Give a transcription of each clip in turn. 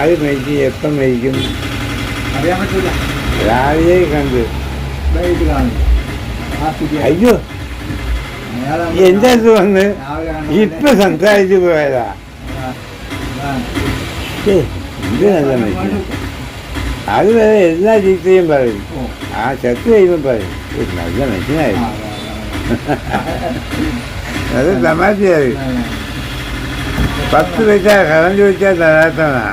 ആര് മരിക്കും, എപ്പം മരിക്കും അറിയാൻ പറ്റില്ല. രാവിലെ കണ്ട്. വൈകിട്ട് കാണും. അയ്യോ, എന്റെ അടുത്ത് വന്ന് ഇപ്പൊ സംസാരിച്ചു പോയതാ. ഇത് നല്ല മനുഷ്യൻ. അത് വരെ എല്ലാ ചീത്തയും പറയും. ആ ചത്ത് കഴിയുമ്പോൾ പറയും നല്ല മനുഷ്യനായിരുന്നു. അത് തമാശയായി. 10 പൈസ കടം ചോദിച്ചാൽ തരാത്തവനാ.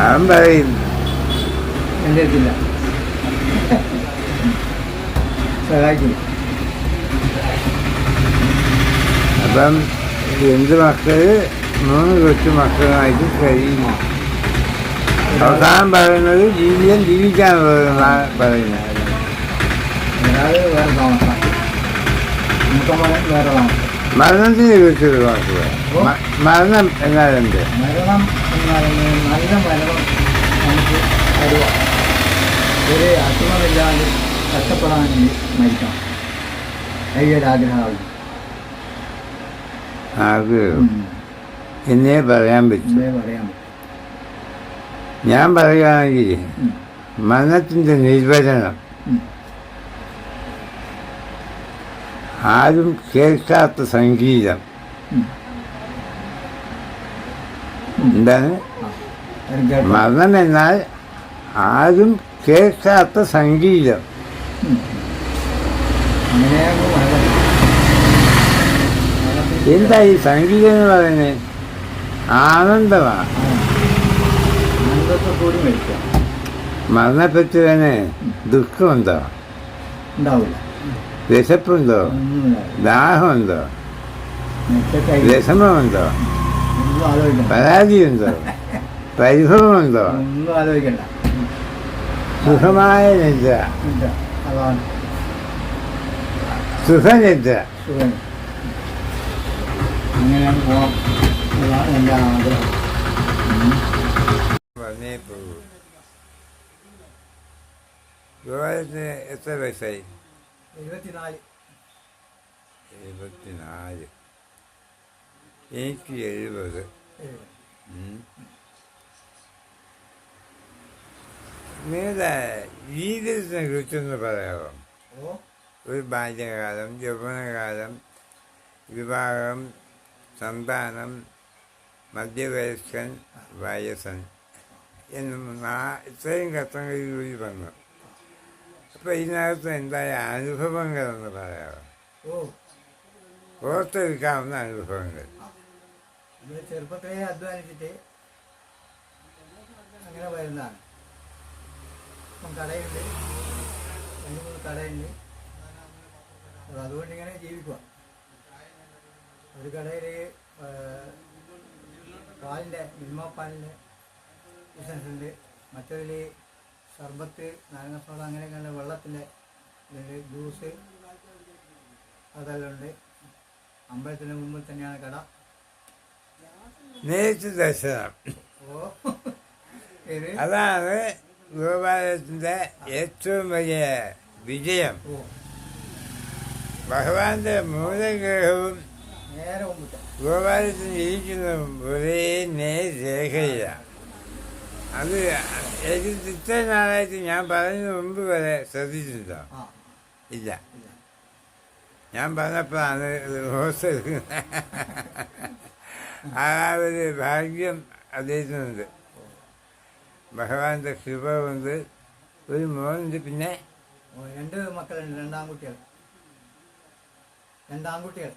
അവൻ പറയും അപ്പം എന്ത് മക്കള് 3 കൊച്ചു മക്കളുമായിട്ട് കഴിയുന്നു. അവസാനം പറയുന്നത് ജീവിതം ജീവിക്കാനുള്ളത് പറയുന്നത്. മരണത്തിനെ കുറിച്ചൊരു വാക്ക്. മരണം എന്നാലുണ്ട്. മരണം നല്ല മരണം നമുക്ക് ഒരു അസുഖമില്ലാതെ കഷ്ടപ്പെടാൻ മരിക്കണം. ആഗ്രഹമാകും. ആഗ്രഹം എന്നേ പറയാൻ പറ്റും. ഞാൻ പറയുകയാണെങ്കിൽ മരണത്തിൻ്റെ നിർവചനം ആരും കേൾക്കാത്ത സംഗീതം. എന്താണ് മരണം എന്നാൽ? ആരും കേൾക്കാത്ത സംഗീതം. എന്താ ഈ സംഗീതം എന്ന് പറയുന്നത്? ആനന്ദമാണ്. മരണപ്പെട്ടവന് ദുഃഖമുണ്ടോ? വിശപ്പുണ്ടോ? ദാഹമുണ്ടോ? വിഷമമുണ്ടോ? പരാതിയുണ്ടോ? പരിഭവമുണ്ടോ? സുഖമായ നിദ്ര, സുഖനിദ്ര. പറഞ്ഞേ പോകൂ. ഗോപാലത്തിന് എത്ര വയസ്സായി? 74. എനിക്ക് 70. നിങ്ങളുടെ ജീവിതത്തിനെ കുറിച്ചൊന്ന് പറയാമോ? ഒരു ബാല്യകാലം, യൗവനകാലം, വിവാഹം, സന്താനം, മധ്യവയസ്കൻ, വയസ്സൻ എന്നും ഇത്രയും ഘട്ടങ്ങളിലൂടെ വന്നു. അപ്പം ഇതിനകത്ത് എന്തായ അനുഭവങ്ങളെന്ന് പറയാമോ? ഓർത്തെടുക്കാവുന്ന അനുഭവങ്ങൾ. ചെറുപ്പത്തിലേ അധ്വാനിച്ചിട്ട് അങ്ങനെ വരുന്നതാണ്. ഇപ്പം കടയുണ്ട്, 2-3 കടയുണ്ട്. അതുകൊണ്ട് ഇങ്ങനെ ജീവിക്കുക. ഒരു കടയിൽ പാലിൻ്റെ, മിൽമ പാലിൻ്റെ ബിസിനസ് ഉണ്ട്. മറ്റൊരു സർബത്ത്, നാരങ്ങ സോഡ, അങ്ങനെയൊക്കെയുള്ള വെള്ളത്തിൻ്റെ ഇതുണ്ട്, ജ്യൂസ്, അതെല്ലാം ഉണ്ട്. അമ്പലത്തിന് മുമ്പിൽ തന്നെയാണ് കട. നേരിട്ട് ദർശനം. അതാണ് ഗോപാലത്തിൻ്റെ ഏറ്റവും വലിയ വിജയം. ഭഗവാന്റെ മൂലഗ്രഹവും ഗോപാലത്തിന് ഇരിക്കുന്നതും ഒരേ നേരേഖയിലാണ്. അത് എനിക്ക് ഇത്ര നാളായിട്ട് ഞാൻ പറഞ്ഞതിന് മുമ്പ് വരെ ശ്രദ്ധിച്ചിട്ടുണ്ടോ? ഇല്ല. ഞാൻ പറഞ്ഞപ്പോഴാണ് ഓർത്തെടുക്കുന്നത്. ആ ഒരു ഭാഗ്യം അദ്ദേഹത്തിനുണ്ട്. ഭഗവാന്റെ കൃപ കൊണ്ട് ഒരു മോനുണ്ട്. പിന്നെ 2 മക്കളുണ്ട്, 2 ആൺകുട്ടികൾ. 2 ആൺകുട്ടികൾ.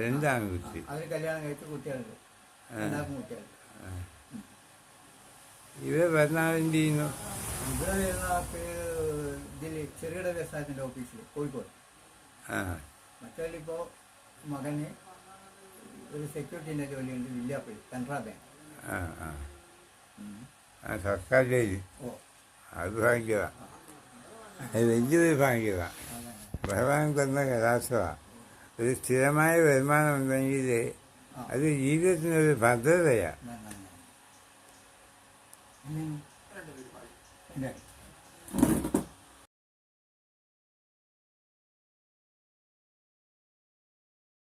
2 ആൺകുട്ടി. അവർ കല്യാണം കഴിച്ച കുട്ടികളുണ്ട്. 2 കുട്ടികൾ. ഇവർ എറണാകുളം ചെയ്യുന്നു. ഇവിടെ വരുന്ന ഇതിൽ ചെറുകിട വ്യവസായത്തിൻ്റെ ഓഫീസിൽ കോഴിക്കോട്. മറ്റൊരിപ്പോൾ മകന് ഒരു സെക്യൂരിറ്റീൻ്റെ ജോലിയുണ്ട് വില്യാപ്പള്ളി, കനറ ബാങ്ക്. സർക്കാർ ജോലി. അത് ഭാഗ്യമാണ്. അത് വലിയൊരു ഭാഗ്യമാണ്. ഭഗവാൻ തന്ന കലാശമാണ്. ഒരു സ്ഥിരമായ വരുമാനം ഉണ്ടെങ്കിൽ അത് ജീവിതത്തിനൊരു ഭദ്രതയാണ്.